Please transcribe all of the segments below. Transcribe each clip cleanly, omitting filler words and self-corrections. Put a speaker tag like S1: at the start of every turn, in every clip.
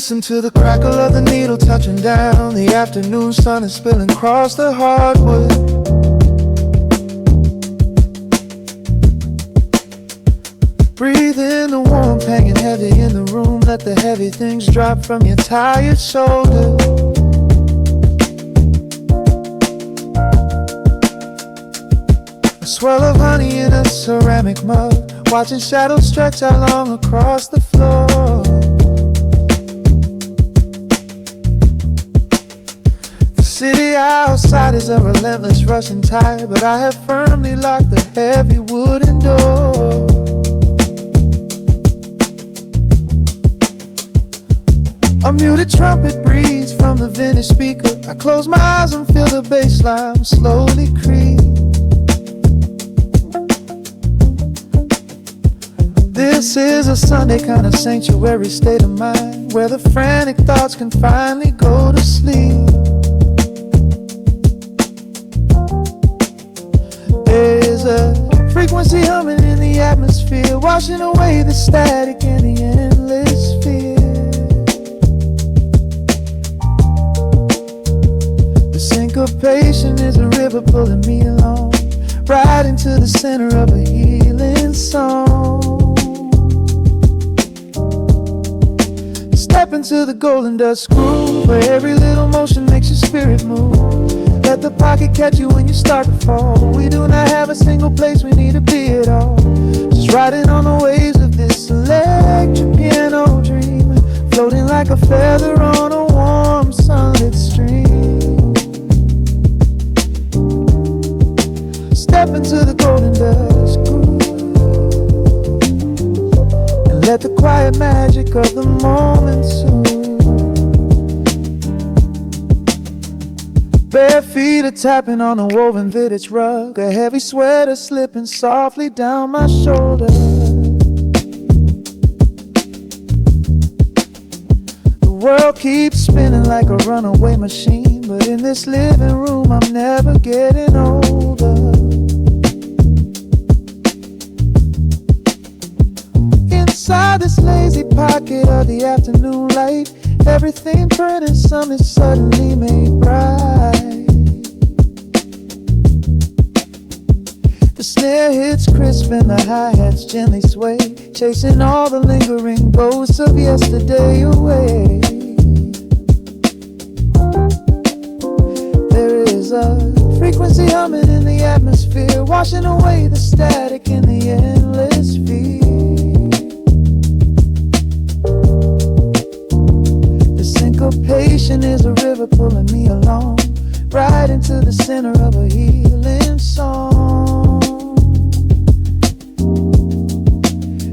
S1: Listen to the crackle of the needle touching down. The afternoon sun is spilling across the hardwood. Breathe in the warmth hanging heavy in the room. Let the heavy things drop from your tired shoulder. A swirl of honey in a ceramic mug, watching shadows stretch out long across the floor. The city outside is a relentless rushing tide, but I have firmly locked the heavy wooden door. A muted trumpet breathes from the vintage speaker. I close my eyes and feel the bass line slowly creep. This is a Sunday kind of sanctuary state of mind, where the frantic thoughts can finally go to sleep. There's a frequency humming in the atmosphere, washing away the static and the endless fear. The syncopation is a river pulling me along, right into the center of a healing song. Step into the golden dust groove, where every little motion makes your spirit move. Let the pocket catch you when you start to fall. We do not have a single place we need to be at all. Just riding on the waves of this electric piano dream, floating like a feather on a warm sunlit stream. Step into the golden dust groove, and let the quiet magic of the moment soothe. Bare feet are tapping on a woven vintage rug, a heavy sweater slipping softly down my shoulder. The world keeps spinning like a runaway machine, but in this living room I'm never getting older. Inside this lazy pocket of the afternoon light, everything burning, something suddenly made bright. The snare hits crisp and the hi-hats gently sway, chasing all the lingering ghosts of yesterday away. There is a frequency humming in the atmosphere, washing away the static in the endless fear. Syncopation is a river pulling me along, right into the center of a healing song.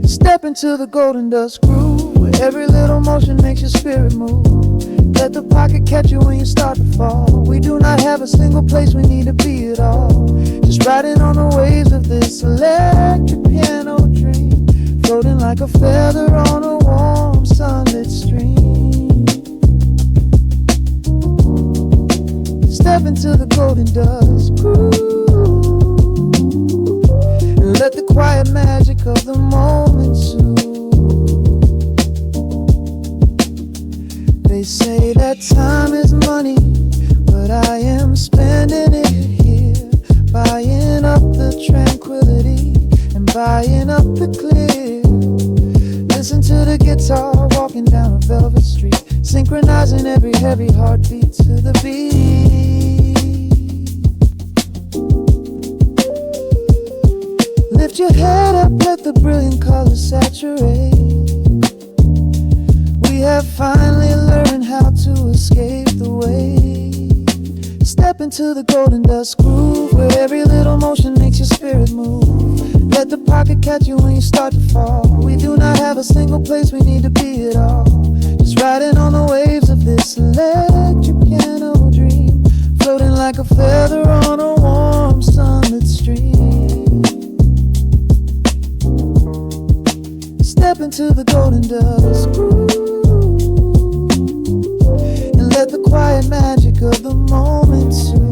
S1: Step into the golden dust groove, where every little motion makes your spirit move. Let the pocket catch you when you start to fall. We do not have a single place we need to be at all. Just riding on the waves of this electric piano dream, floating like a feather on a warm sunlit stream. Step into the golden dust groove, and let the quiet magic of the moment soothe. They say that time is money, but I am spending it here, buying up the tranquility and buying up the clear. Listen to the guitar walking down a velvet street, synchronizing every heavy heartbeat to the beat. Lift your head up, let the brilliant colors saturate. We have finally learned how to escape the wave. Step into the golden dust groove, where every little motion makes your spirit move. Let the pocket catch you when you start to fall. We do not have a single place we need to be at all. Just riding on the waves of this electric piano dream, floating like a feather on a warm sunlit stream. Step into the golden dust groove, and let the quiet magic of the moment soothe.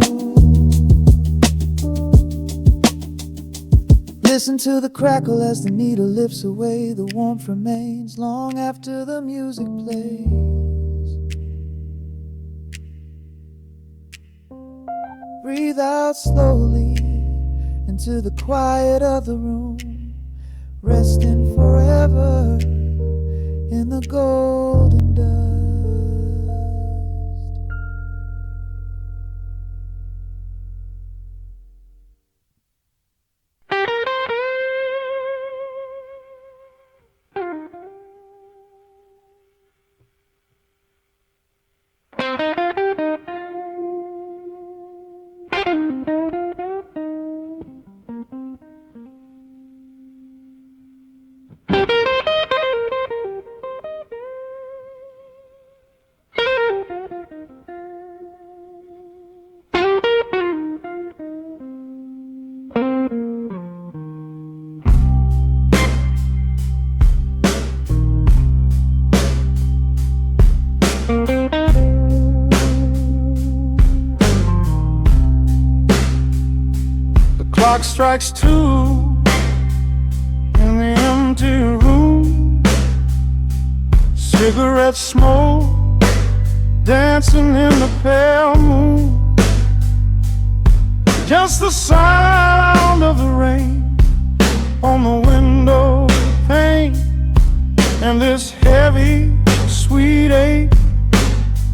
S1: Listen to the crackle as the needle lifts away. The warmth remains long after the music plays. breathe out slowly into the quiet of the room, resting forever in the golden dust.
S2: Clock strikes 2 in the empty room. Cigarette smoke dancing in the pale moon. Just the sound of the rain on the window pane, and this heavy, sweet ache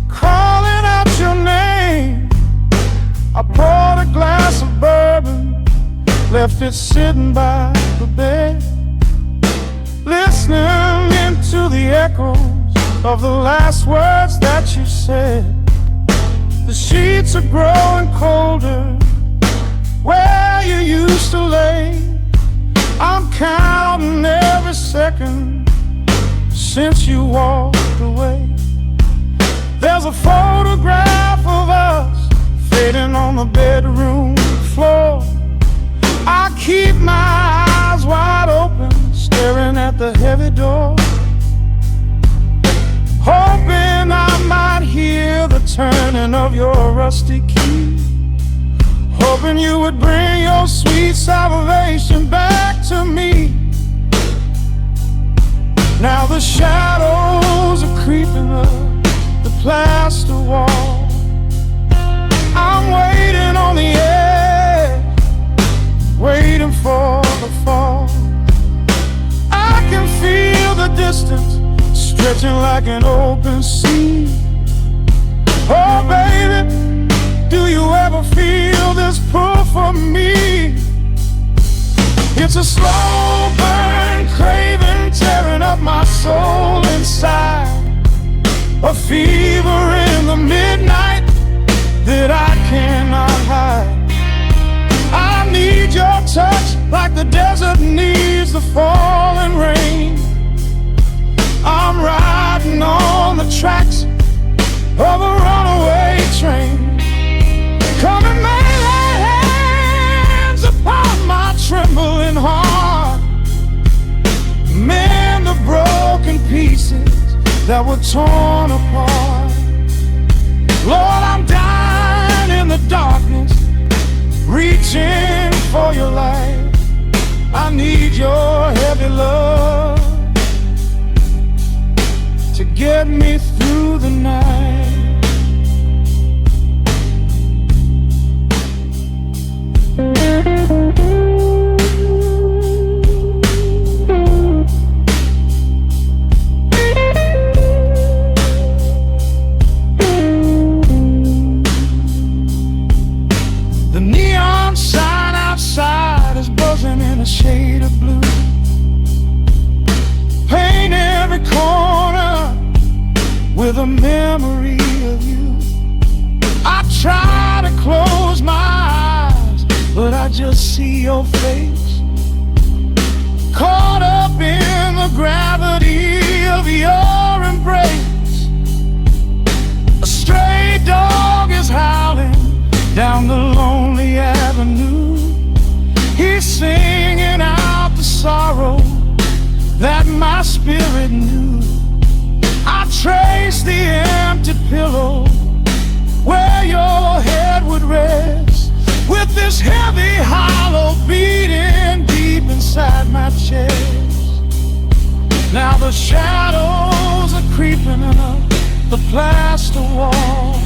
S2: calling out your name. I poured a glass of bourbon, left it sitting by the bed, listening into the echoes of the last words that you said. The sheets are growing colder where you used to lay. I'm counting every second since you walked away. There's a photograph of us fading on the bedroom floor. I keep my eyes wide open, staring at the heavy door, hoping I might hear the turning of your rusty key, hoping you would bring your sweet salvation back to me. Now the shadows are creeping up the plaster wall. I'm waiting on the edge, waiting for the fall. I can feel the distance stretching like an open sea. Oh baby, do you ever feel this pull for me? It's a slow burn craving tearing up my soul inside, a fever in the midnight that I cannot hide. I need your touch like the desert needs the falling rain. I'm riding on the tracks of a runaway train. Come and lay hands upon my trembling heart, mend the broken pieces that were torn apart. Lord, I'm dying in the darkness, reaching for your light. I need your heavy love to get me through the night. The neon sign outside is buzzing in a shade of blue. Paint every corner with a memory of you. I try to close my eyes, but I just see your face, caught up in the gravity of your embrace. A stray dog is howling down the lonely avenue. He's singing out the sorrow that my spirit knew. I trace the empty pillow where your head would rest, with this heavy hollow beating deep inside my chest. Now the shadows are creeping up the plaster wall.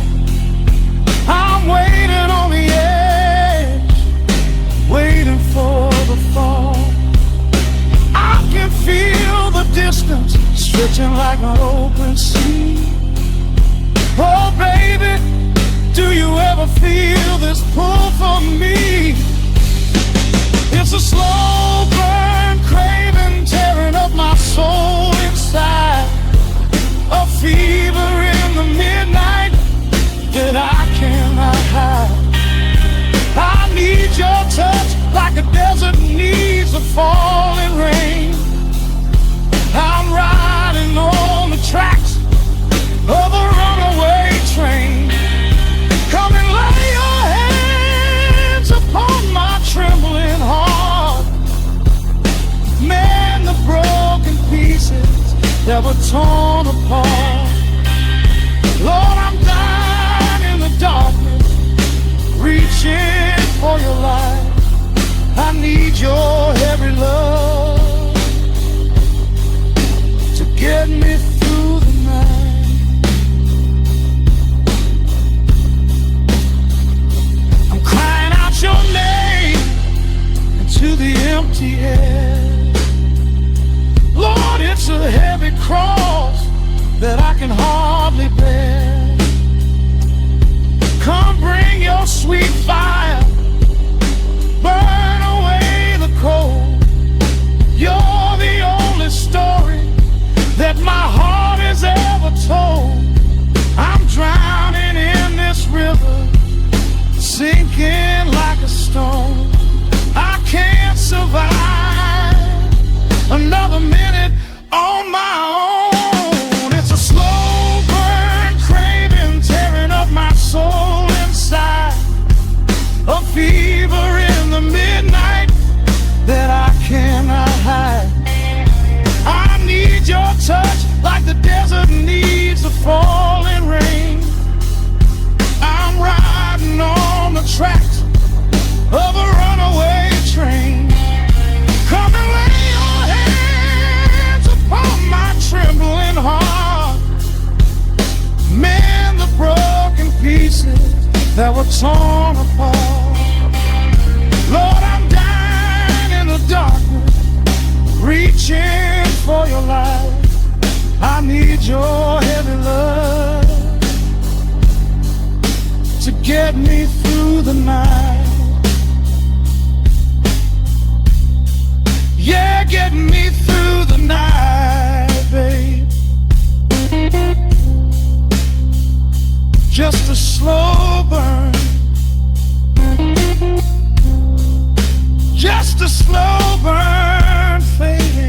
S2: I'm waiting on the edge, like an open sea. Oh baby, do you ever feel this pull for me? It's a slow burn craving tearing up my soul inside, a fever in the midnight that I cannot hide. I need your touch like a desert needs a falling rain. I'm riding on the tracks of a runaway train. Come and lay your hands upon my trembling heart. Mend the broken pieces that were torn apart. Lord, I'm dying in the darkness, reaching for your light. I need your heavy love to get me through the night. I'm crying out your name into the empty air. Lord, it's a heavy cross that I can hardly bear. Come bring your sweet fire, burn away the cold. You're the only story that my heart has ever told. I'm drowning in this river, sinking like a stone. I can't survive another minute on my own. It's a slow burn craving tearing up my soul inside, a fever in the midnight that I cannot hide. I need your touch like the desert needs a falling rain. I'm riding on the tracks of a runaway train. Come and lay your hands upon my trembling heart. Mend the broken pieces that were torn apart. Lord, I'm dying in the darkness, reaching for your light. I need your heavy love to get me through the night. Yeah, get me through the night, babe. Just a slow burn, just a slow burn fading.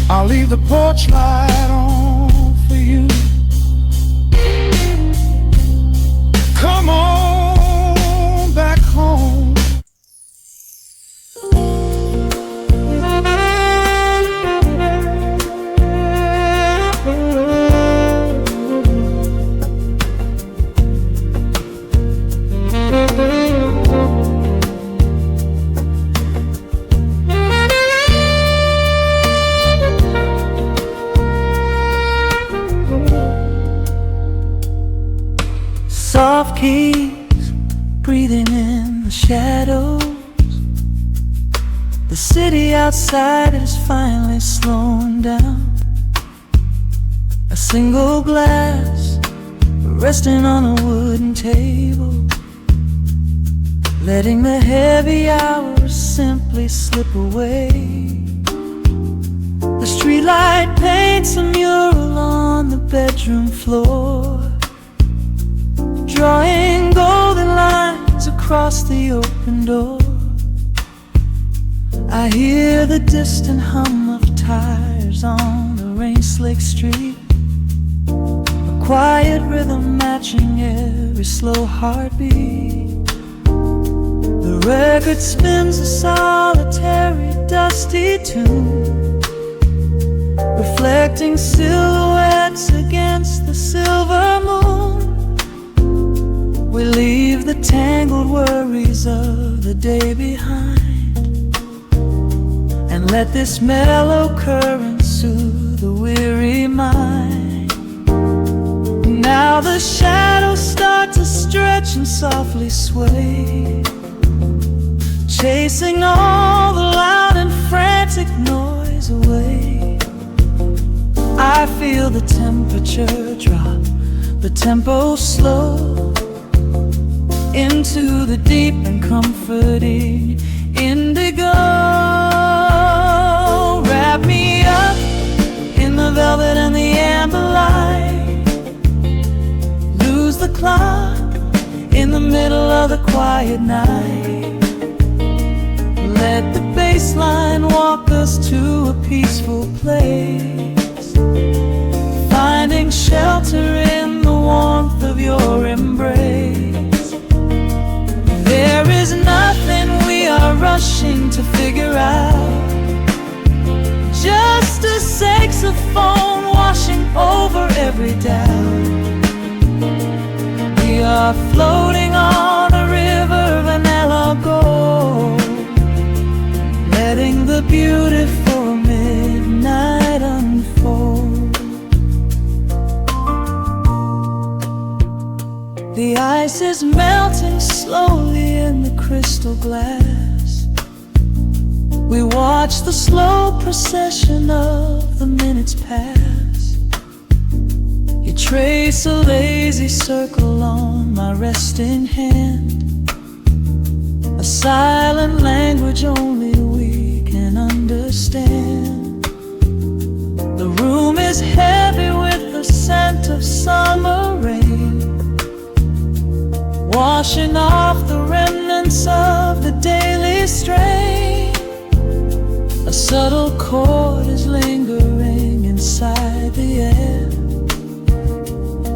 S2: I'll leave the porch light on for you. Come on back home.
S1: Soft keys breathing in the shadows. The city outside is finally slowing down. A single glass resting on a wooden table, letting the heavy hours simply slip away. The streetlight paints a mural on the bedroom floor, drawing golden lines across the open door. I hear the distant hum of tires on the rain-slicked street, a quiet rhythm matching every slow heartbeat. The record spins a solitary, dusty tune, reflecting silhouettes against the silver moon. We leave the tangled worries of the day behind, and let this mellow current soothe the weary mind. Now the shadows start to stretch and softly sway, chasing all the loud and frantic noise away. I feel the temperature drop, the tempo slow, into the deep and comforting indigo. Wrap me up in the velvet and the amber light. Lose the clock in the middle of the quiet night. Let the bass line walk us to a peaceful place, finding shelter in the warmth of your embrace. There is nothing we are rushing to figure out, just a saxophone washing over every doubt. We are floating on a river, vanilla gold, letting the beautiful midnight unfold. The ice is melting slowly in the crystal glass. We watch the slow procession of the minutes pass. You trace a lazy circle on my resting hand, a silent language only we can understand. The room is heavy with the scent of summer rain, washing off the remnants of the daily strain. A subtle chord is lingering inside the air,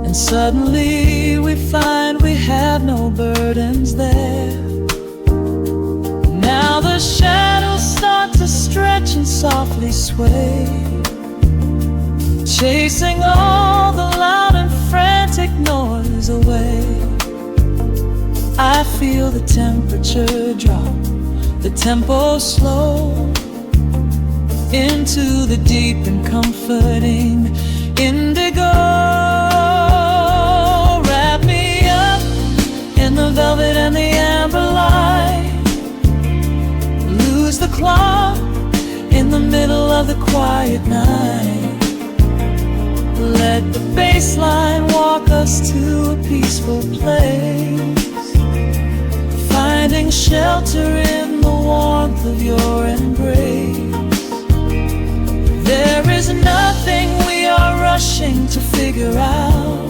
S1: and suddenly we find we have no burdens there. Now the shadows start to stretch and softly sway, chasing all the loud and frantic noise away. I feel the temperature drop, the tempo slow, into the deep and comforting indigo. Wrap me up in the velvet and the amber light. Lose the clock in the middle of the quiet night. Let the bass line walk us to a peaceful place, finding shelter in the warmth of your embrace. There is nothing we are rushing to figure out,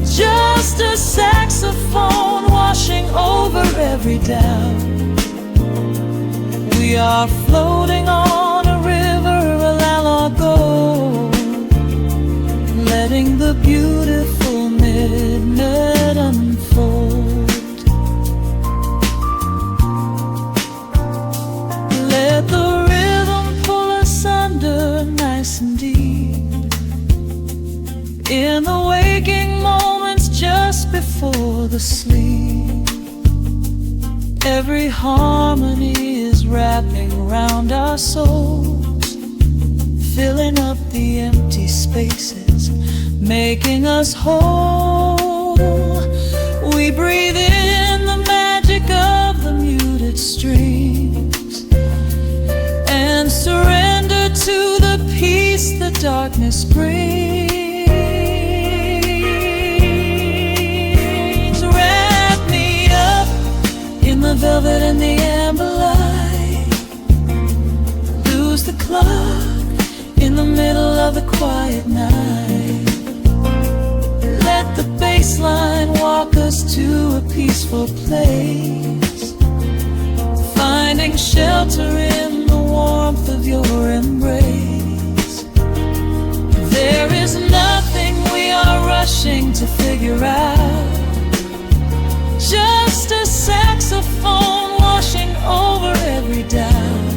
S1: just a saxophone washing over every doubt. We are floating on a river, a la gold, letting the beautiful midnight unfold. Let the rhythm pull us under nice and deep, in the waking moments just before the sleep. Every harmony is wrapping around our souls, filling up the empty spaces, making us whole. We breathe in the magic of the muted strings and surrender to the peace the darkness brings. Wrap me up in the velvet and the amber light. Lose the clock in the middle of the quiet night. Let the bass line walk us to a peaceful place, finding shelter in the warmth of your embrace. There is nothing we are rushing to figure out, just a saxophone washing over every doubt.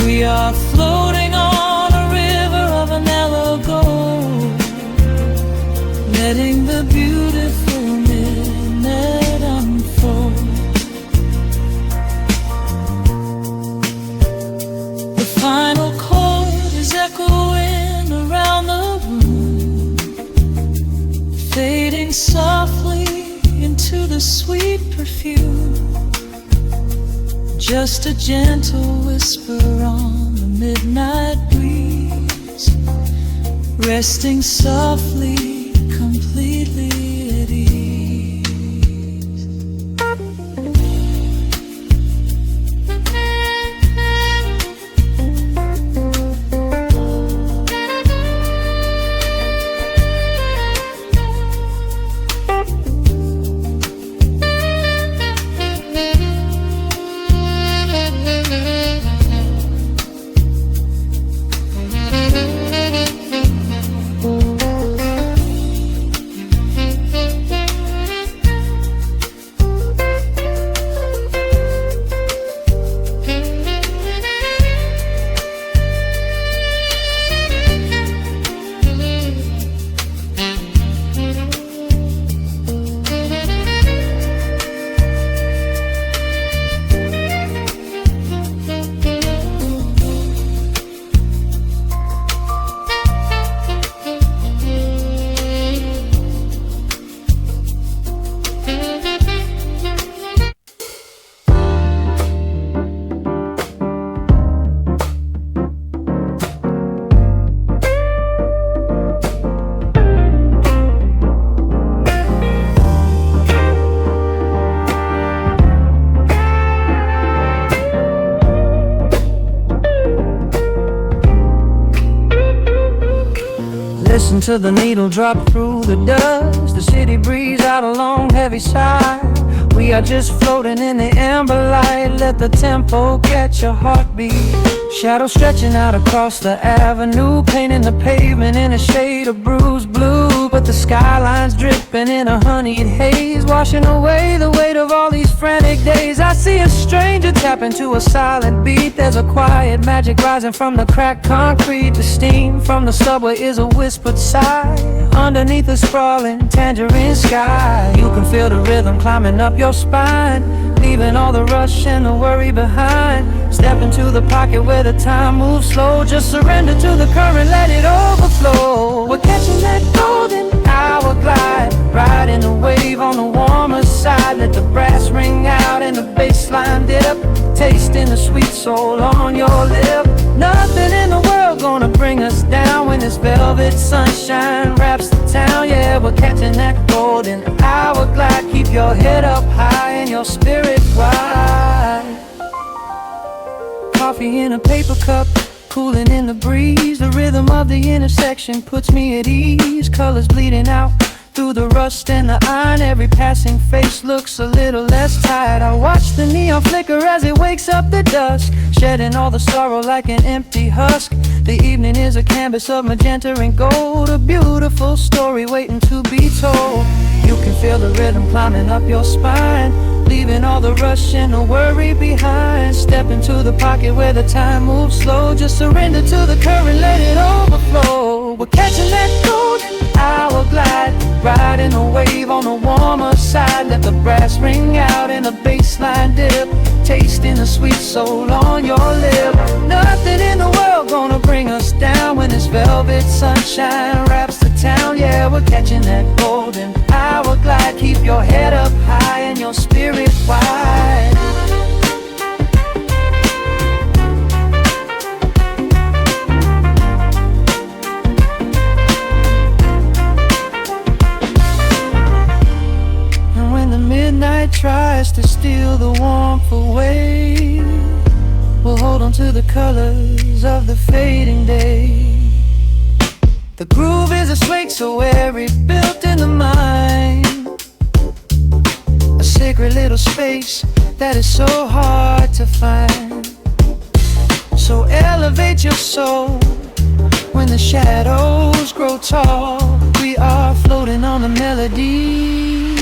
S1: We are floating on a river of vanilla gold, letting the beautiful midnight unfold. The final chord is echoing around the room, fading softly into the sweet perfume. Just a gentle whisper on the midnight breeze, resting softly, completely at ease.
S3: Listen to the needle drop through the dust. The city breeze out a long heavy sigh. We are just floating in the amber light. Let the tempo catch your heartbeat. Shadows stretching out across the avenue, painting the pavement in a shade of bruised blue. But the skyline's dripping in a honeyed haze, washing away the weight of all these frantic days. I see a stranger tap into a silent beat. There's a quiet magic rising from the cracked concrete. The steam from the subway is a whispered sigh underneath the sprawling tangerine sky. You can feel the rhythm climbing up your spine, leaving all the rush and the worry behind. Step into the pocket where the time moves slow. Just surrender to the current, let it overflow. We're catching that golden hour glide, riding a wave on the warmer side. Let the brass ring out and the bass line dip, tasting the sweet soul on your lip. Nothing in the world gonna bring us down when this velvet sunshine wraps the town. Yeah, we're catching that golden hour glide. Keep your head up high and your spirit wide. Coffee in a paper cup, cooling in the breeze. The rhythm of the intersection puts me at ease. Colors bleeding out through the rust and the iron. Every passing face looks a little less tired. I watch the neon flicker as it wakes up the dusk, shedding all the sorrow like an empty husk. The evening is a canvas of magenta and gold, a beautiful story waiting to be told. You can feel the rhythm climbing up your spine, leaving all the rush and the worry behind. Step into the pocket where the time moves slow. Just surrender to the current, let it overflow. We're catching that golden hour glide, riding a wave on the warmer side. Let the brass ring out and the bass line dip, tasting the sweet soul on your lip. Nothing in the world gonna bring us down when this velvet sunshine wraps the town. Yeah, we're catching that golden hour glide. Keep your head up high and your spirit wide. And when the midnight tries to steal the warmth away, we'll hold on to the colors of the fading day. The groove is a swing so airy, built in the mind, a sacred little space that is so hard to find. So elevate your soul when the shadows grow tall. We are floating on a melody,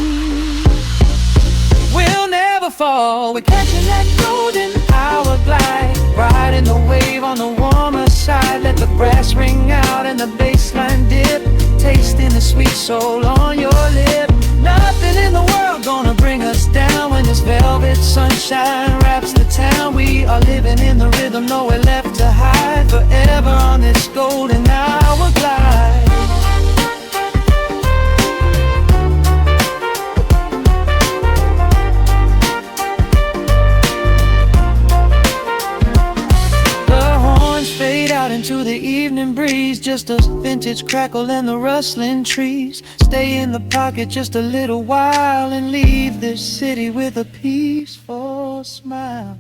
S3: we'll never fall. We're catching that golden hour glide, riding the wave on the warmer side. Let the brass ring out and the bass line dip, tasting the sweet soul on your lip. Nothing in the world gonna bring us down when this velvet sunshine wraps the town. We are living in the rhythm, nowhere left to hide, forever on this golden hour glide. Into the evening breeze, just a vintage crackle and the rustling trees. Stay in the pocket just a little while and leave this city with a peaceful smile.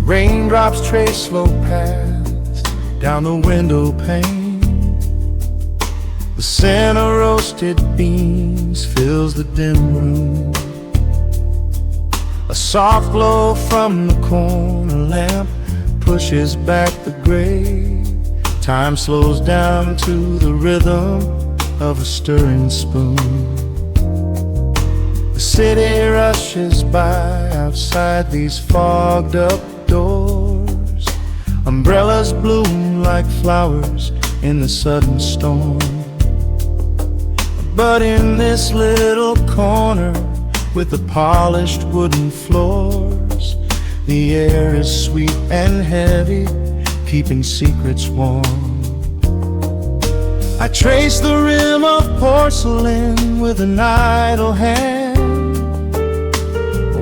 S2: Raindrops trace slow paths down the window pane. The scent of roasted beans fills the dim room. A soft glow from the corner lamp pushes back the gray. Time slows down to the rhythm of a stirring spoon. The city rushes by outside these fogged up doors. Umbrellas bloom like flowers in the sudden storm. But in this little corner with the polished wooden floors, the air is sweet and heavy, keeping secrets warm. I trace the rim of porcelain with an idle hand,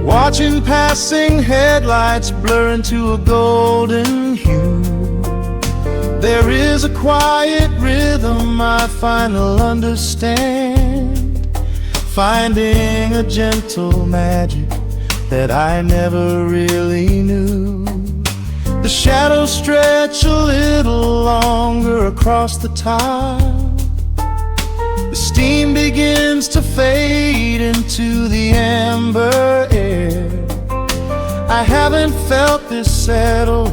S2: watching passing headlights blur into a golden hue. There is a quiet rhythm I finally understand, finding a gentle magic that I never really knew. The shadows stretch a little longer across the tile. The steam begins to fade into the amber air. I haven't felt this settled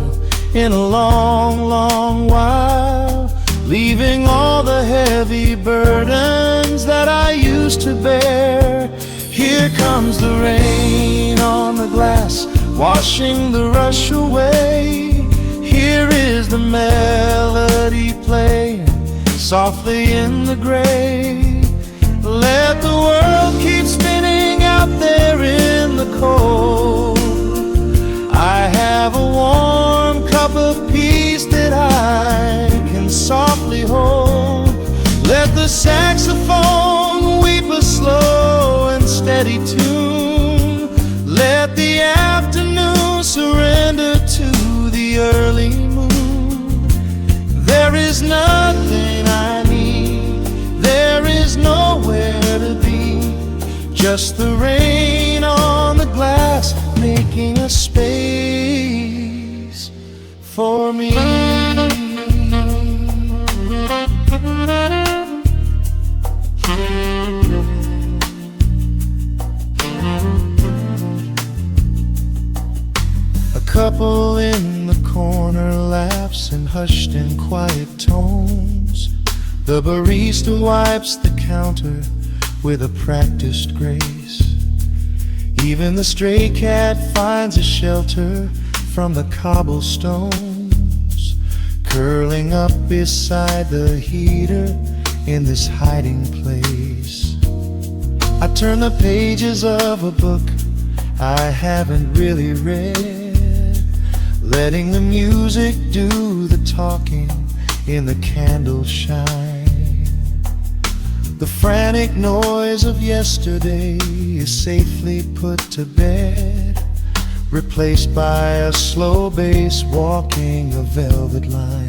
S2: in a long, long while, leaving all the heavy burdens that I used to bear. Here comes the rain on the glass, washing the rush away. Here is the melody playing softly in the gray. Let the world keep spinning out there in the cold. I have a warm cup of peace that I can softly hold. Let the saxophone weep a slow and steady tune. Let the afternoon surrender to the early moon. There is nothing I need, there is nowhere to be, just the rain on the glass making a space for me. A couple in the corner laughs in hushed and quiet tones. The barista wipes the counter with a practiced grace. Even the stray cat finds a shelter from the cobblestones, curling up beside the heater in this hiding place. I turn the pages of a book I haven't really read, letting the music do the talking in the candle shine. The frantic noise of yesterday is safely put to bed, replaced by a slow bass walking a velvet line.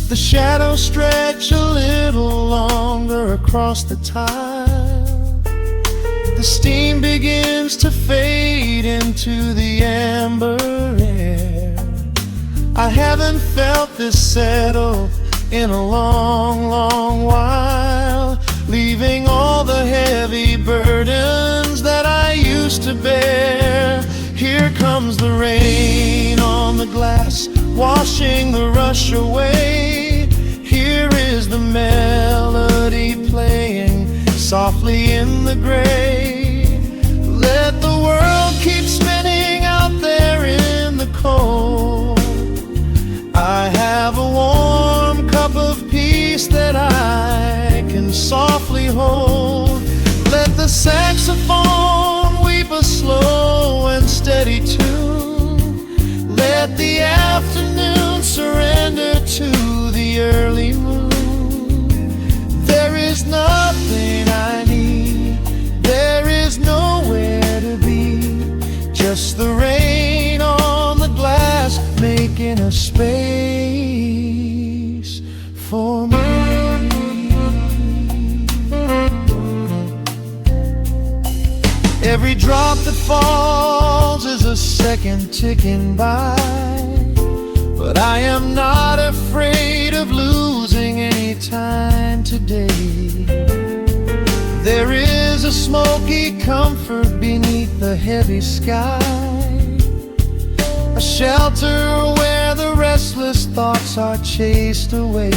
S2: The shadows stretch a little longer across the tile. The steam begins to fade into the amber air. I haven't felt this settle in a long, long while, leaving all the heavy burdens that I used to bear. Here comes the rain on the glass, washing the rush away. Here is the melody playing softly in the gray. Let the world keep spinning out there in the cold. I have a warm
S1: saxophone weep a slow and steady tune. Let the afternoon surrender to the early moon. There is nothing I need, there is nowhere to be, just the rain on the glass making a space for me. Every drop that falls is a second ticking by, but I am not afraid of losing any time today. There is a smoky comfort beneath the heavy sky, a shelter where the restless thoughts are chased away.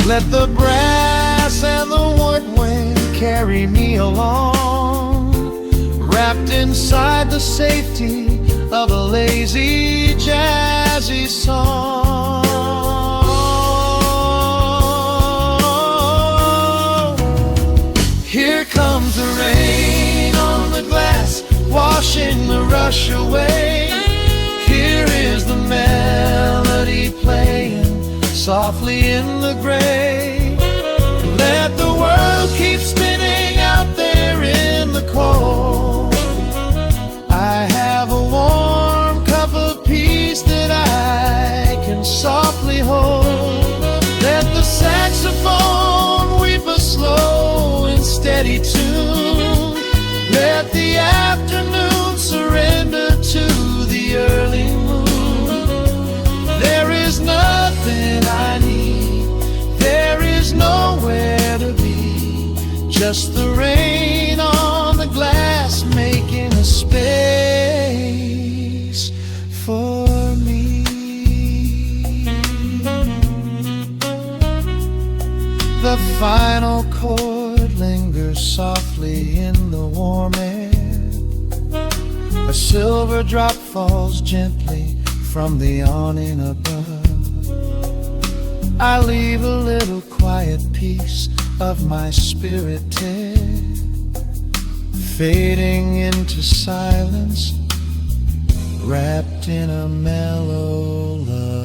S1: Let the brass and the woodwind carry me along, wrapped inside the safety of a lazy, jazzy song. Here comes the rain on the glass, washing the rush away. Here is the melody playing softly in the gray. Let the world keep spinning out there in the cold. I have a warm cup of peace that I can softly hold. Let the saxophone weep a slow and steady tune. Let the afternoon surrender to the early moon. There is nothing I need, there is nowhere to be, just the rain on the glass making a space for me. The final chord lingers softly in the warm air. A silver drop falls gently from the awning above. I leave a little quiet piece of my spirit tear, fading into silence, wrapped in a mellow love.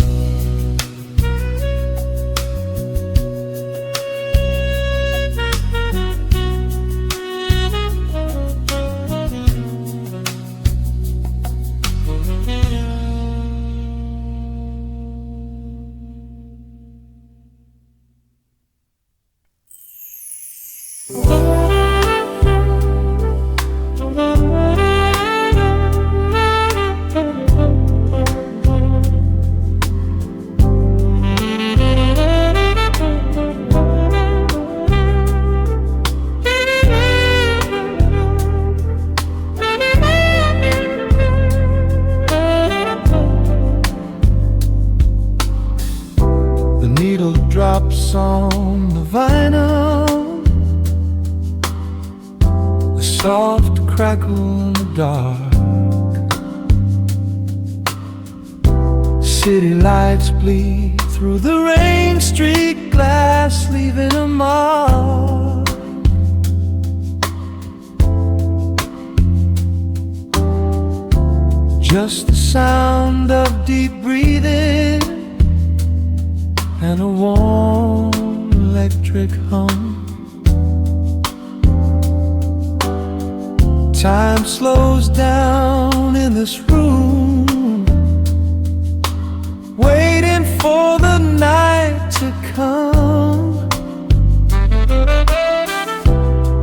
S1: Drops on the vinyl, the soft crackle in the dark. City lights bleed through the rain-streaked glass, leaving a mark. Just the sound of deep breathing and a warm electric hum. Time slows down in this room, waiting for the night to come.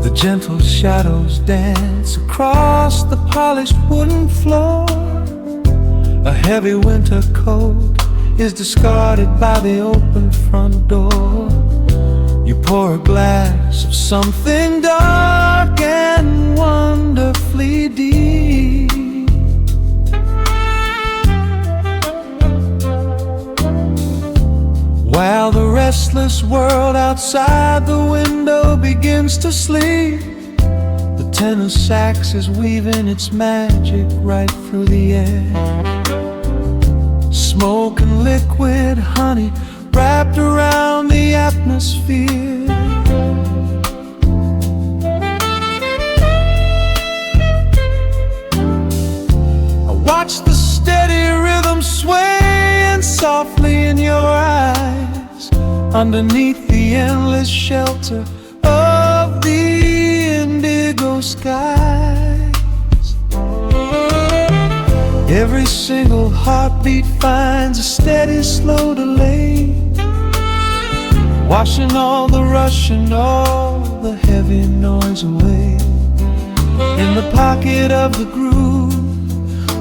S1: The gentle shadows dance across the polished wooden floor. A heavy winter coat is discarded by the open front door. You pour a glass of something dark and wonderfully deep. While the restless world outside the window begins to sleep, the tenor sax is weaving its magic right through the air. Smoke and liquid honey wrapped around the atmosphere. underneath the endless shelter of the indigo skies. Every single heartbeat finds a steady, slow delay, washing all the rush and all the heavy noise away. In the pocket of the groove,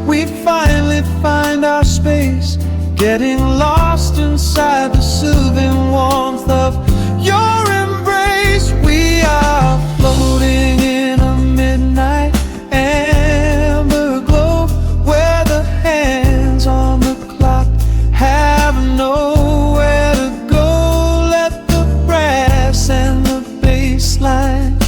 S1: we finally find our space, getting lost inside the soothing warmth of your embrace. We are floating in a midnight amber glow, where the hands on the clock have nowhere to go. Let the brass and the bass line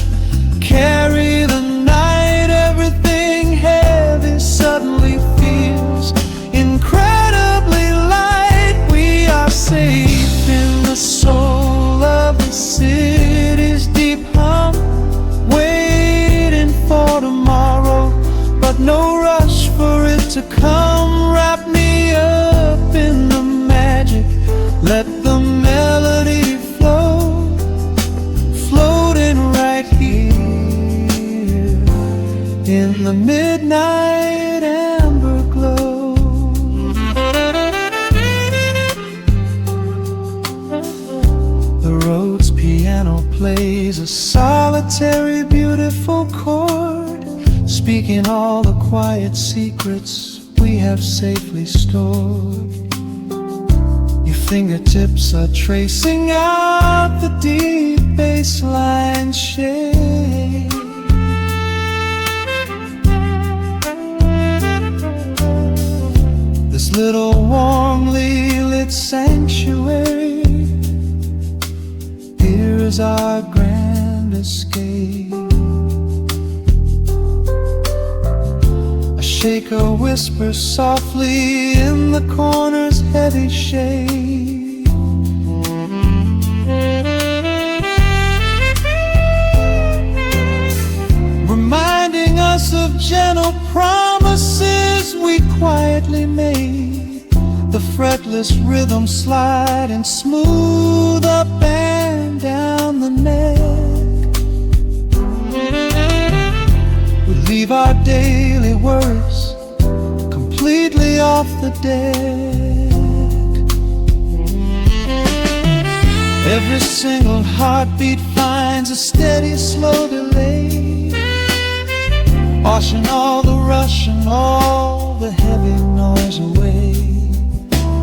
S1: carry the night. Everything heavy suddenly feels incredibly light. We are safe in the soul of the city's deep hum, waiting for tomorrow, but no rush for it to come. Wrap me up in the magic, let the melody flow, floating right here in the midnight amber glow. The Rhodes piano plays a solitary, beautiful chord, speaking all the quiet secrets we have safely stored. Your fingertips are tracing out the deep bassline shade. This little warmly lit sanctuary, here is our grand escape. A shaker whispers softly in the corner's heavy shade. Reminding us of gentle promises we quietly made. The fretless rhythm sliding smooth up and down the neck. We leave our daily worries completely off the deck. Every single heartbeat finds a steady, slow delay, washing all the rush and all the heavy noise away.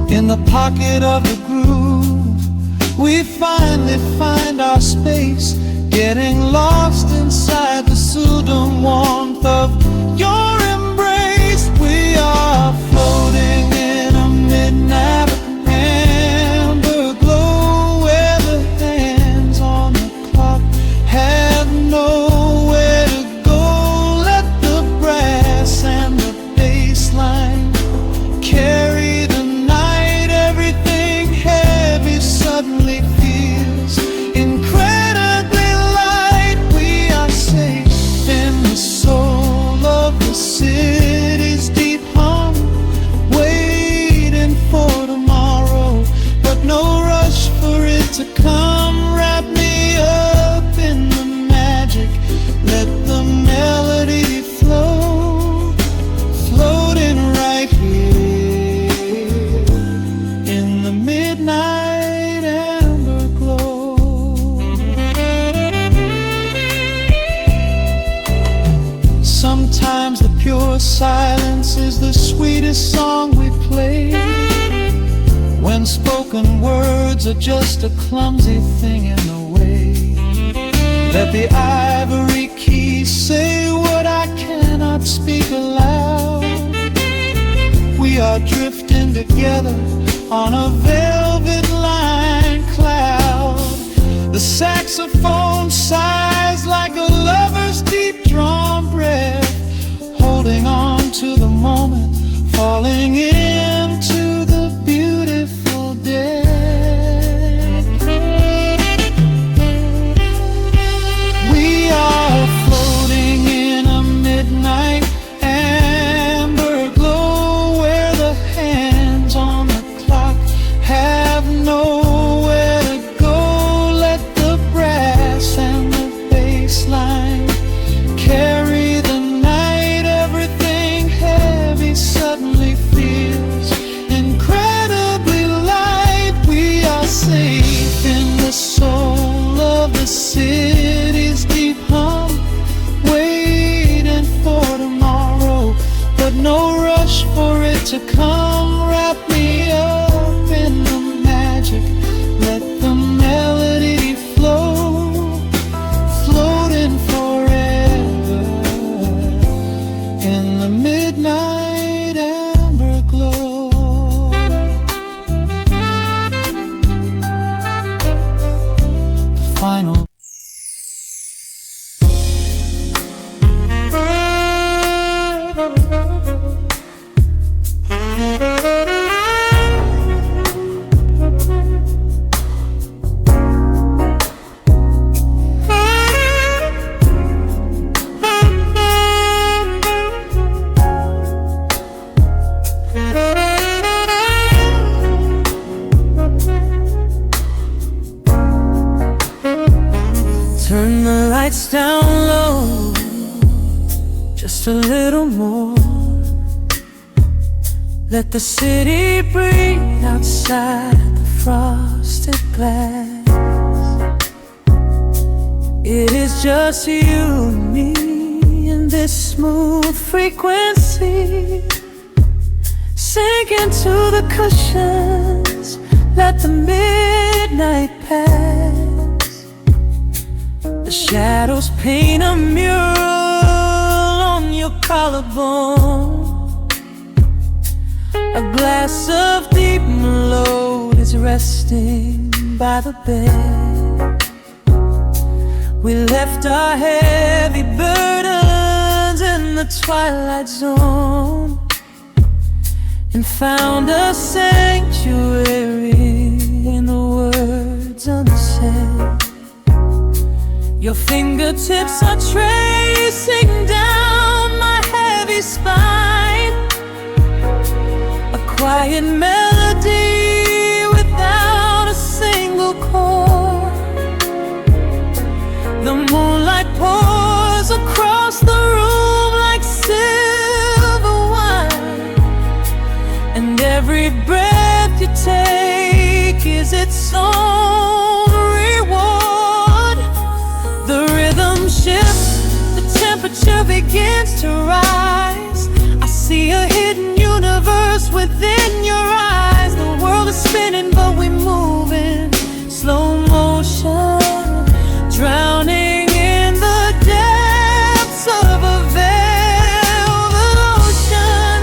S1: In the pocket of the groove, we finally find our space, getting lost inside the soothing warmth of your embrace. We are floating in a midnight amber glow, where the hands on the clock have nowhere to go. Let the brass and the bass line carry the night. Everything heavy suddenly feels incredibly light. We are safe in the soul of the city's deep hum, waiting for tomorrow, but no rush for it to come. Wrap me up in the magic, let the melody flow, floating right here in the midnight amber glow. Sometimes the pure silence is the sweetest song we play, when spoken words are just a clumsy thing in the way. Let the ivory keys say what I cannot speak aloud. We are drifting together on a velvet line cloud. The saxophone sighs like a lover's deep drawn breath, holding on to the moment, falling into the beautiful death. We are floating in a midnight amber glow, where the hands on the clock have nowhere to So come wrap me up in the magic. Let the melody flow, floating forever in the midnight amber glow. The final
S3: turn the lights down low, just a little more. Let the city breathe outside the frosted glass. It is just you and me in this smooth frequency. Sink into the cushions, let the midnight pass. The shadows paint a mural on your collarbone. A glass of deep melodies is resting by the bed. We left our heavy burdens in the twilight zone and found a sanctuary in the words unsaid. Your fingertips are tracing down my heavy spine, a quiet melody without a single chord. The moonlight pours across the room like silver wine, and every breath you take is its own reward. The rhythm shifts, the temperature begins to rise. I see a hidden universe within your eyes. The world is spinning but we move in slow motion, drowning in the depths of a velvet ocean.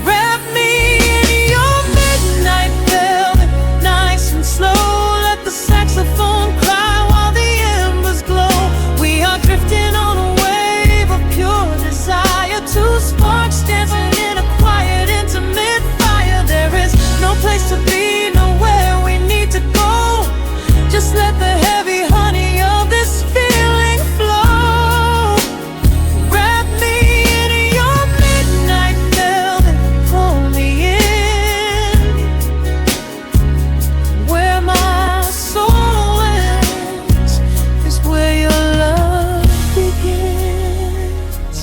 S3: Wrap me in your midnight velvet, nice and slow. Let the saxophone cry while the embers glow. We are drifting on a wave of pure desire, two sparks dancing in a quiet, intimate fire. There is no place to be, nowhere we need to go. Just let the heavy honey of this feeling flow. Wrap me in your midnight velvet, pull me in where my soul ends is where your love begins.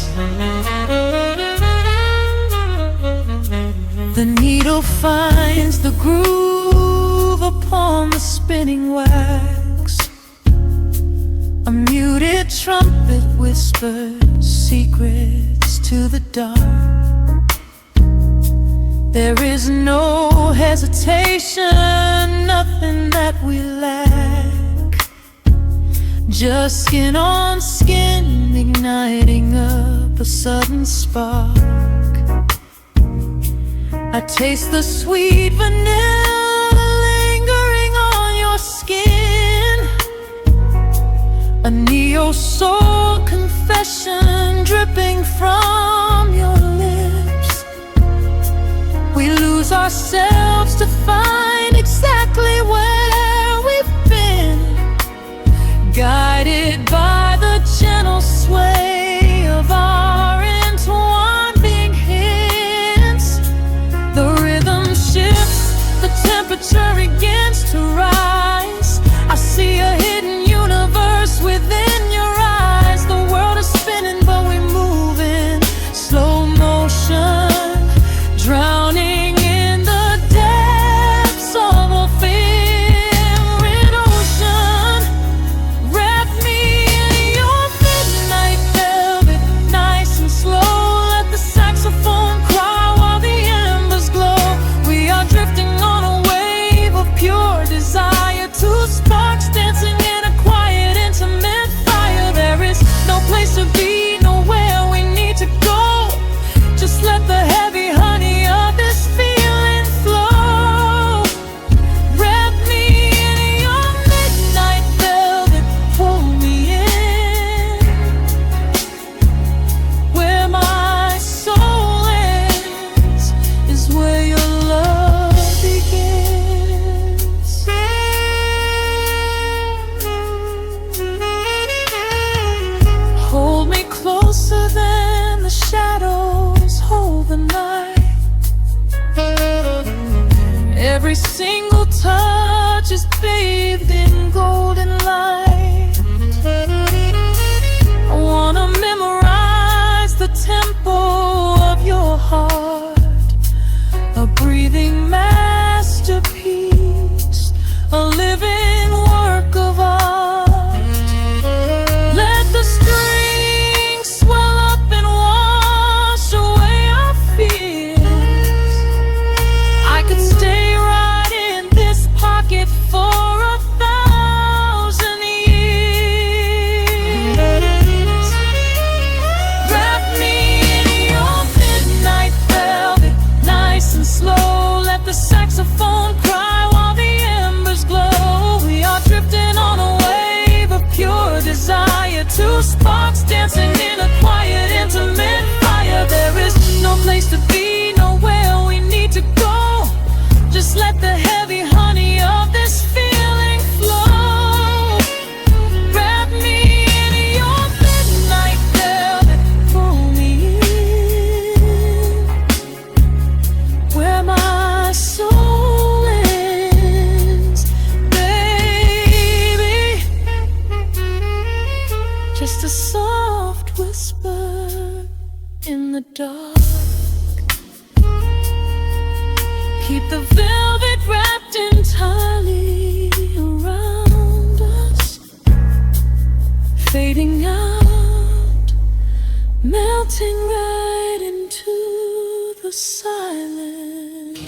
S3: The needle finds the groove upon the spinning wax. A muted trumpet whispers secrets to the dark. There is no hesitation, nothing that we lack. Just skin on skin, igniting up a sudden spark. I taste the sweet vanilla lingering on your skin, a neo-soul confession dripping from your lips. We lose ourselves to find exactly where we've been, guided by the gentle sway of our entwining hints. The rhythm shifts, the temperature begins to rise. I see a hidden universe within your eyes. The world is spinning but we move in slow motion, drowning in the depths
S1: touch is bathed in golden light. I wanna memorize the tempo of your heart, a breathing masterpiece, a living work of art. Let the strings swell up and wash away our fears. I could stay right in this pocket for 1,000 years. Wrap me in your midnight velvet, nice and slow. Let the saxophone cry while the embers glow. We are drifting on a wave of pure desire, two sparks dancing in a quiet, intimate fire. There is no place to be, nowhere we need to go. Just let the heavy honey of this feeling flow. Wrap me in your midnight velvet, pull me in where my soul ends, baby. Just a soft whisper in the dark. Keep the velvet wrapped entirely around us, fading out, melting right into the silence.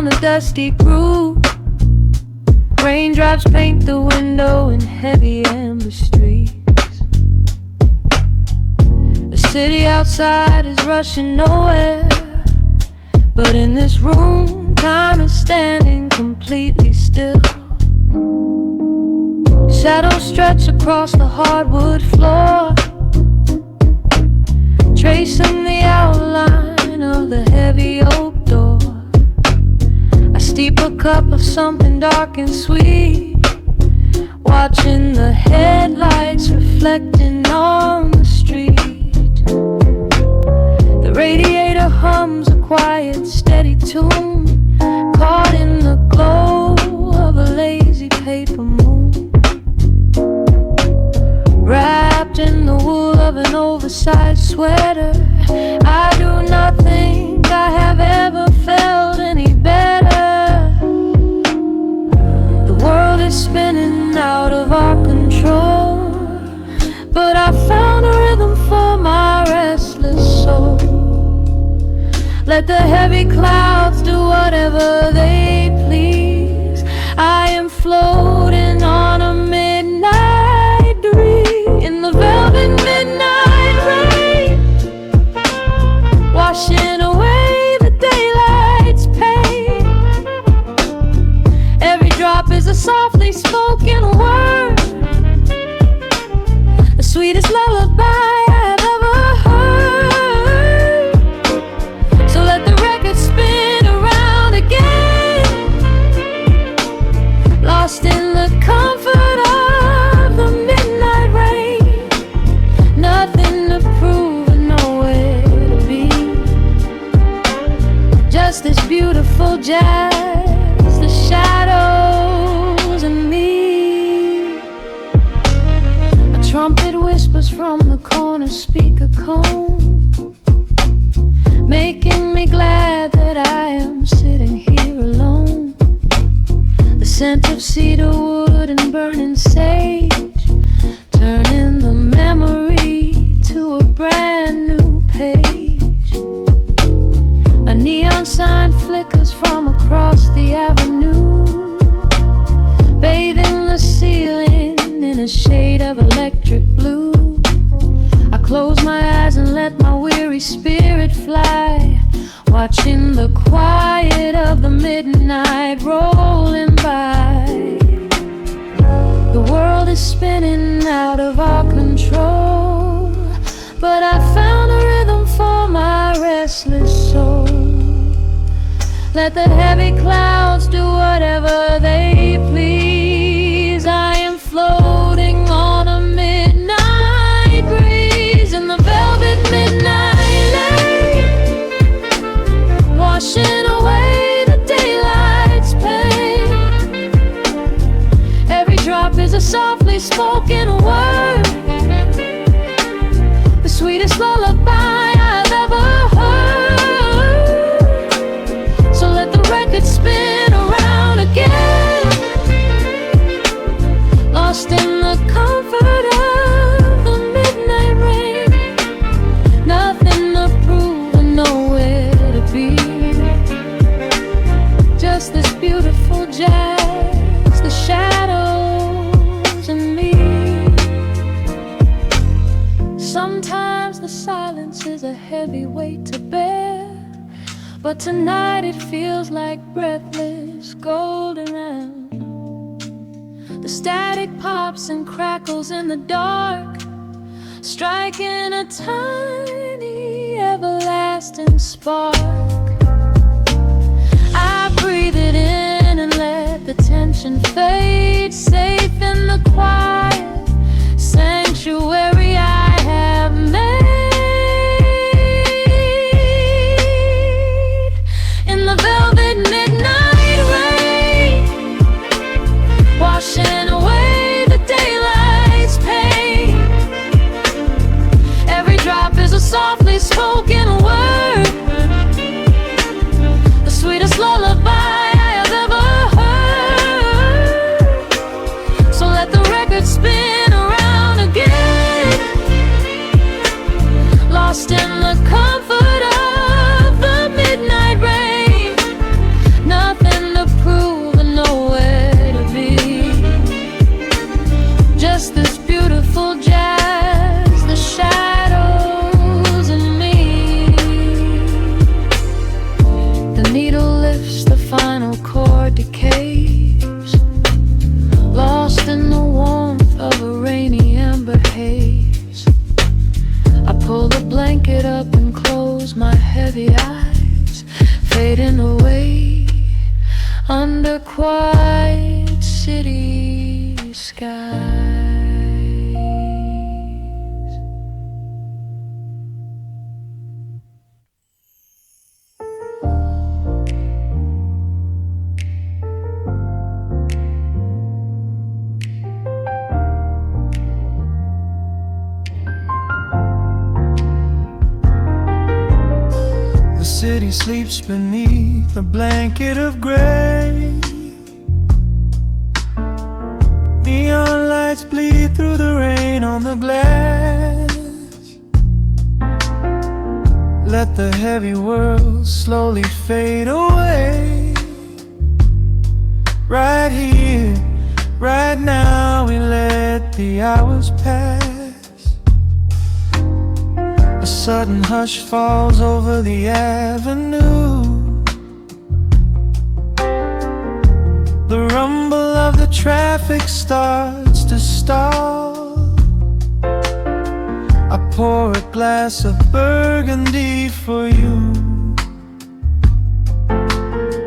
S3: down the dusty groove. Raindrops paint the window in heavy amber streets. The city outside is rushing nowhere, but in this room, time is standing completely still. Shadows stretch across the hardwood floor, tracing the outline of the heavy oak door. I steep a cup of something dark and sweet, watching the headlights reflecting on the street. The radiator hums a quiet, steady tune, caught in the glow of a lazy paper moon. Wrapped in the wool of an oversized sweater, I do not think I have ever felt any better. The world is spinning out of our control, but I found a rhythm for my restless soul. Let the heavy clouds do whatever they please. I am floating on a midnight breeze in the velvet midnight rain, washing away the daylight's pain. Every drop is a softly spoken word, the sweetest lullaby I've ever heard. So let the record spin around again, lost in the comfort of the midnight rain. Nothing to prove and nowhere to be, just this beautiful jazz, the shadows and me. A trumpet whispers from the corner speaker cone, making me glad that I am sitting here alone. The scent of cedar wood and burning sage, turning the memory to a brand new page. A neon sign flickers from across the avenue, bathing the ceiling in a shade of electric blue. I close my eyes and let my weary spirit fly, watching the quiet of the midnight rolling by. The world is spinning out of our control, but I found a rhythm for my restless soul. Let the heavy clouds do whatever they please. I am floating on a midnight breeze in the velvet midnight lane, washing away the daylight's pain. Every drop is a softly spoken word, the sweetest lullaby I've ever heard. So let the record spin around again, lost in the comfort of the midnight rain. Nothing to prove and nowhere to be, just this beautiful jazz, the shadows and me. Sometimes the silence is a heavy weight to bear, but tonight it feels like breathless golden round. The static pops and crackles in the dark, striking a tiny everlasting spark. I breathe it in and let the tension fade, safe in the quiet sanctuary I have made. In the velvet midnight rain, washing away the daylight's pain. Every drop is a softly spoken word, the sweetest lullaby I have ever heard.
S4: pull the blanket up and close my heavy eyes, fading away under quiet city skies.
S1: The city sleeps beneath a blanket of gray. Neon lights bleed through the rain on the glass. Let the heavy world slowly fade away. Right here, right now, we let the hours pass. A sudden hush falls over the avenue. The rumble of the traffic starts to stall. I pour a glass of burgundy for you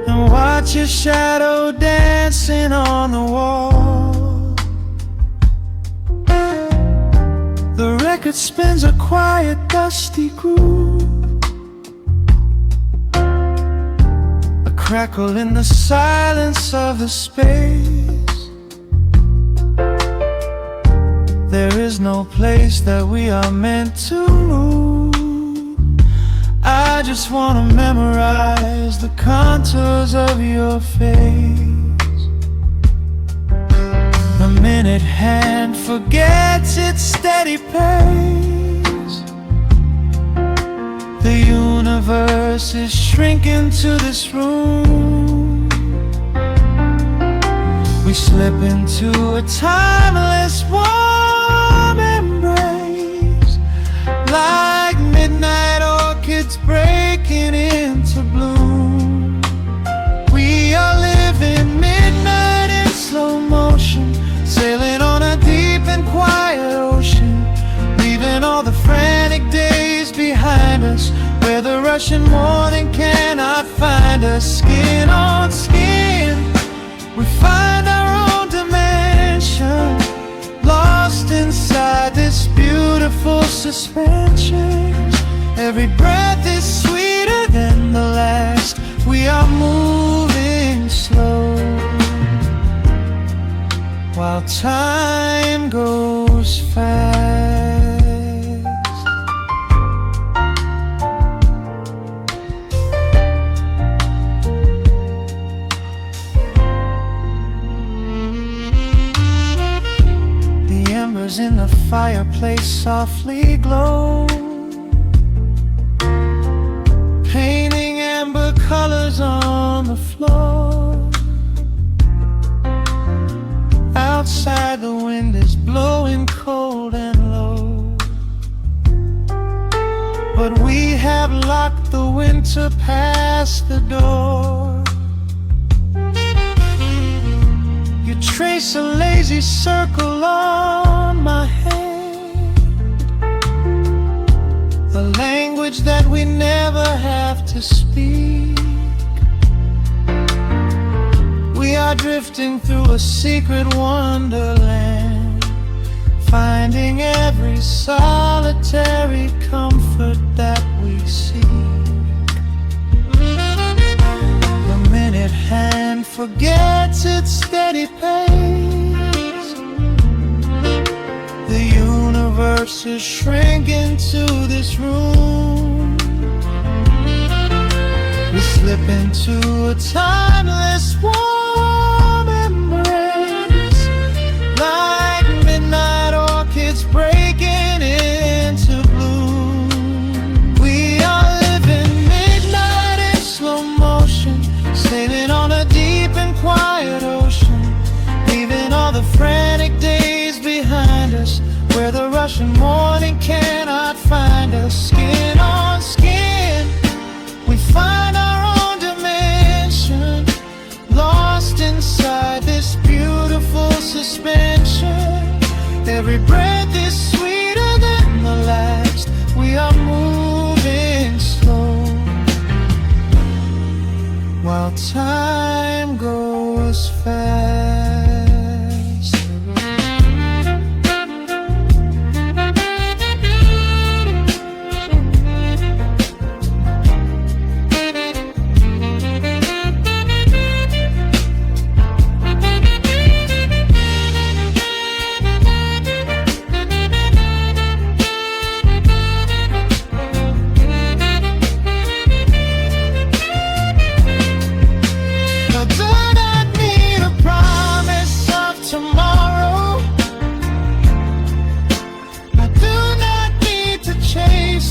S1: and watch your shadow dancing on the wall. The record spins a quiet, dusty groove. A crackle in the silence of the space. There is no place that we are meant to move. I just wanna memorize the contours of your face. The minute hand forgets its steady pace. The universe is shrinking to this room. We slip into a timeless warm embrace, like midnight orchids breaking into bloom. We are living midnight in slow motion, sailing on a deep and quiet ocean, leaving all the frantic days behind us, where the rushing morning cannot find us. Skin on skin, we find our own dimension, lost inside this beautiful suspension. Every breath is sweeter than the last. We are moving slow, while time goes fast. The embers in the fireplace softly glow, painting amber colors on the floor. Outside the wind is blowing cold and low, but we have locked the winter past the door. You trace a lazy circle on my hand, the language that we never have to speak. We are drifting through a secret wonderland, finding every solitary comfort that we seek. The minute hand forgets its steady pace. The universe is shrinking to this room. We slip into a timeless warm embrace, like midnight orchids breaking into bloom. We are living midnight in slow motion, sailing on a deep and quiet ocean, leaving all the frantic days behind us, where the rushing morning cannot find us. Skin on skin, we find our own dimension, lost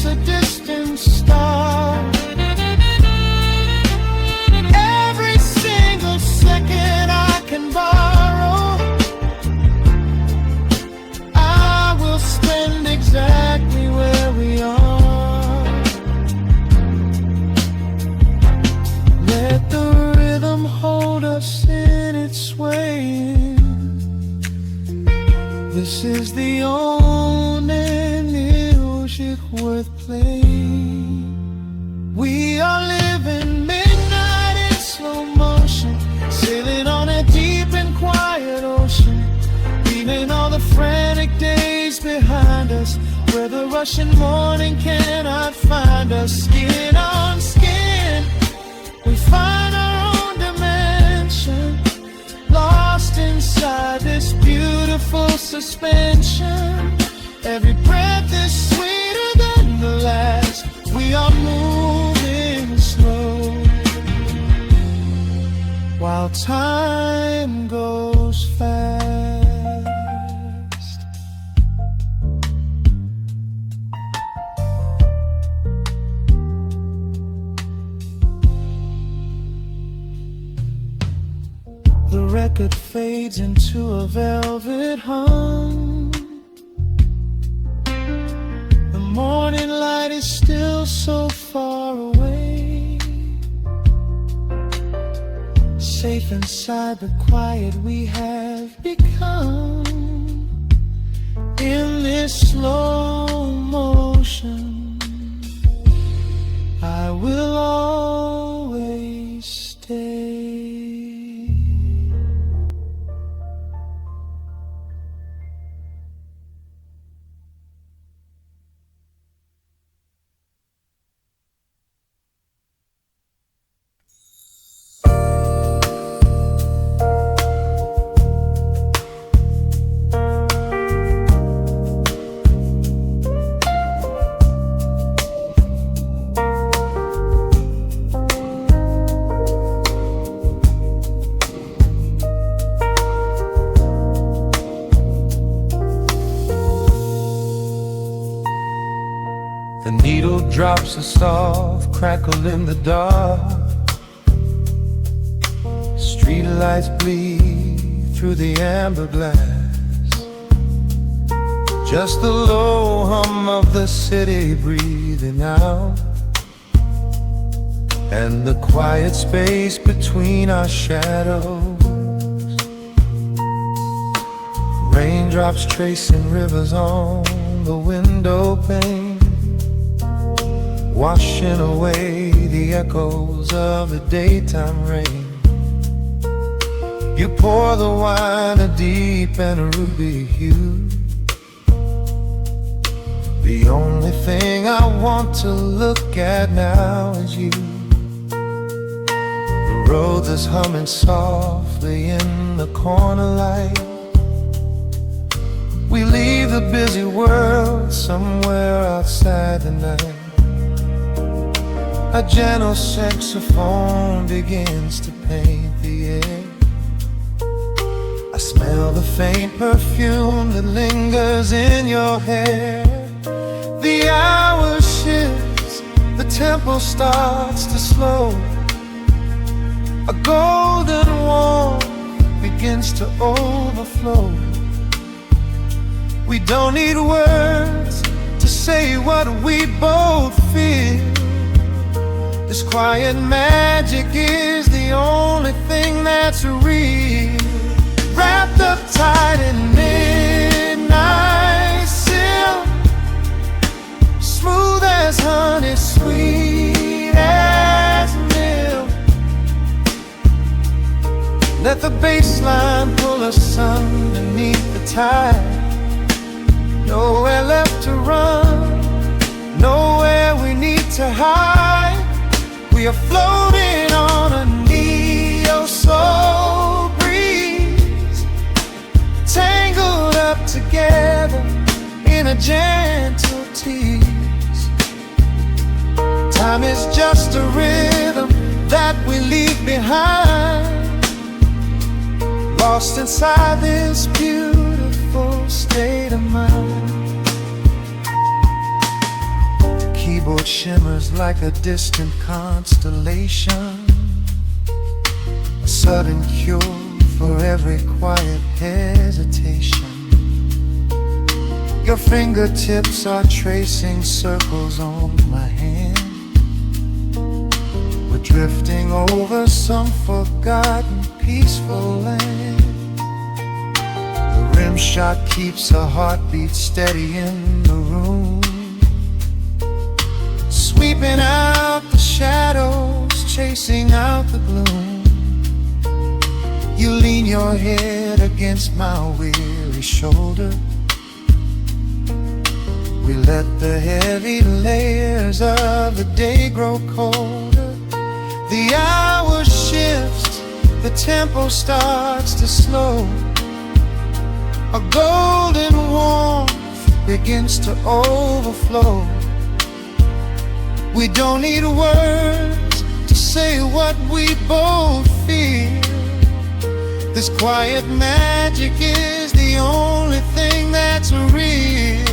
S2: a distant star. Every single second I can borrow, I will spend exactly where we are. Let the rhythm hold us in its swaying. This is the only music worth playing. We are living midnight in slow motion, sailing on a deep and quiet ocean, leaving all the frantic days behind us, where the rushing morning cannot find us. Skin on skin, we find our own dimension, lost inside this beautiful suspension. Every breath is sweeter than the last. We are moving slow, while time goes fast. The record fades into a velvet hum. The morning light is still so far away. Safe inside the quiet we have become. In this slow motion, I will always stay.
S3: The needle drops a soft crackle in the dark. Street lights bleed through the amber glass. Just the low hum of the city breathing out, and the quiet space between our shadows. Raindrops tracing rivers on the window pane, washing away the echoes of the daytime rain. You pour the wine a deep and a ruby hue. The only thing I want to look at now is you. The road that's humming softly in the corner light. We leave the busy world somewhere outside the night. A gentle saxophone begins to paint the air. I smell the faint perfume that lingers in your hair. The hour shifts, the tempo starts to slow. A golden warmth begins to overflow. We don't need words to say what we both feel. This quiet magic is the only thing that's real. Wrapped up tight in midnight silk, smooth as honey, sweet as milk. Let the bass line pull us underneath the tide. Nowhere left to run, nowhere we need to hide. We are floating on a neo-soul breeze, tangled up together in a gentle tease. Time is just a rhythm that we leave behind, lost inside this beautiful state of mind.
S1: shimmers like a distant constellation, a sudden cure for every quiet hesitation. Your fingertips are tracing circles on my hand. We're drifting over some forgotten peaceful land. The rim shot keeps a heartbeat steady in the room, sweeping out the shadows, chasing out the gloom. You lean your head against my weary shoulder. We let the heavy layers of the day grow colder. The hour shifts, the tempo starts to slow. A golden warmth begins to overflow. We don't need words to say what we both feel. This quiet magic is the only thing that's real.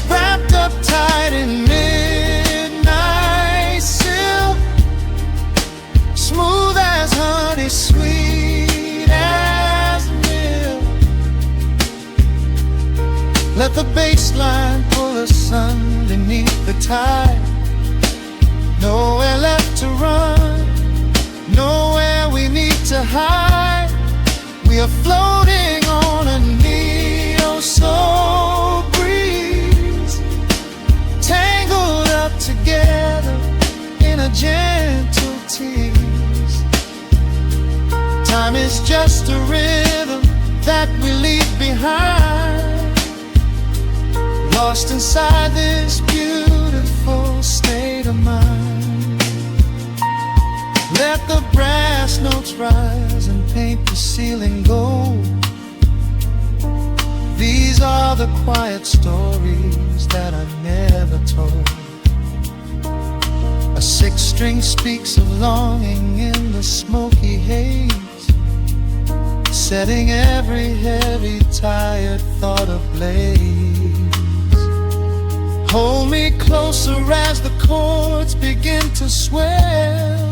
S1: Wrapped up tight in midnight silk, smooth as honey, sweet as milk. Let the bass line pull us underneath the tide. Nowhere left to run, nowhere we need to hide. We are floating on a neo-soul breeze, tangled up together in a gentle tease. Time is just a rhythm that we leave behind, lost inside this beautiful state of mind. Let the brass notes rise and paint the ceiling gold. These are the quiet stories that I never told. A sixth string speaks of longing in the smoky haze, setting every heavy, tired thought ablaze. Hold me closer as the chords begin to swell,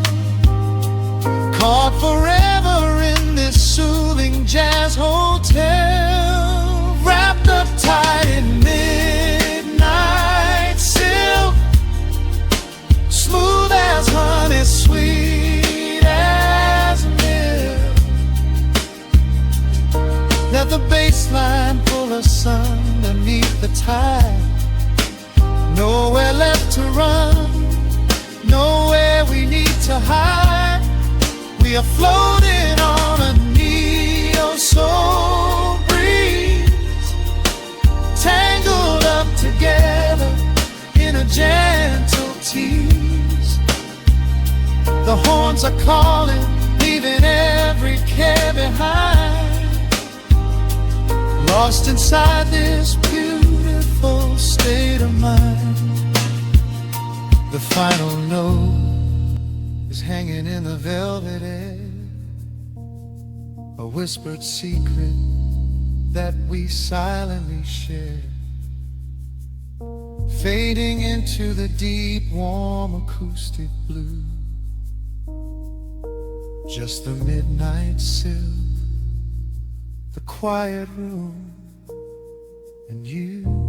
S1: caught forever in this soothing jazz hotel. Wrapped up tight in midnight silk, smooth as honey, sweet as milk. Let the bass line pull us underneath the tide. Nowhere left to run, nowhere we need to hide. We are floating on a neo-soul breeze, tangled up together in a gentle tease. The horns are calling, leaving every care behind, lost inside this beautiful state of mind. The final note is hanging in the velvet air, a whispered secret that we silently share, fading into the deep, warm acoustic blue. Just the midnight silk, the quiet room, and you.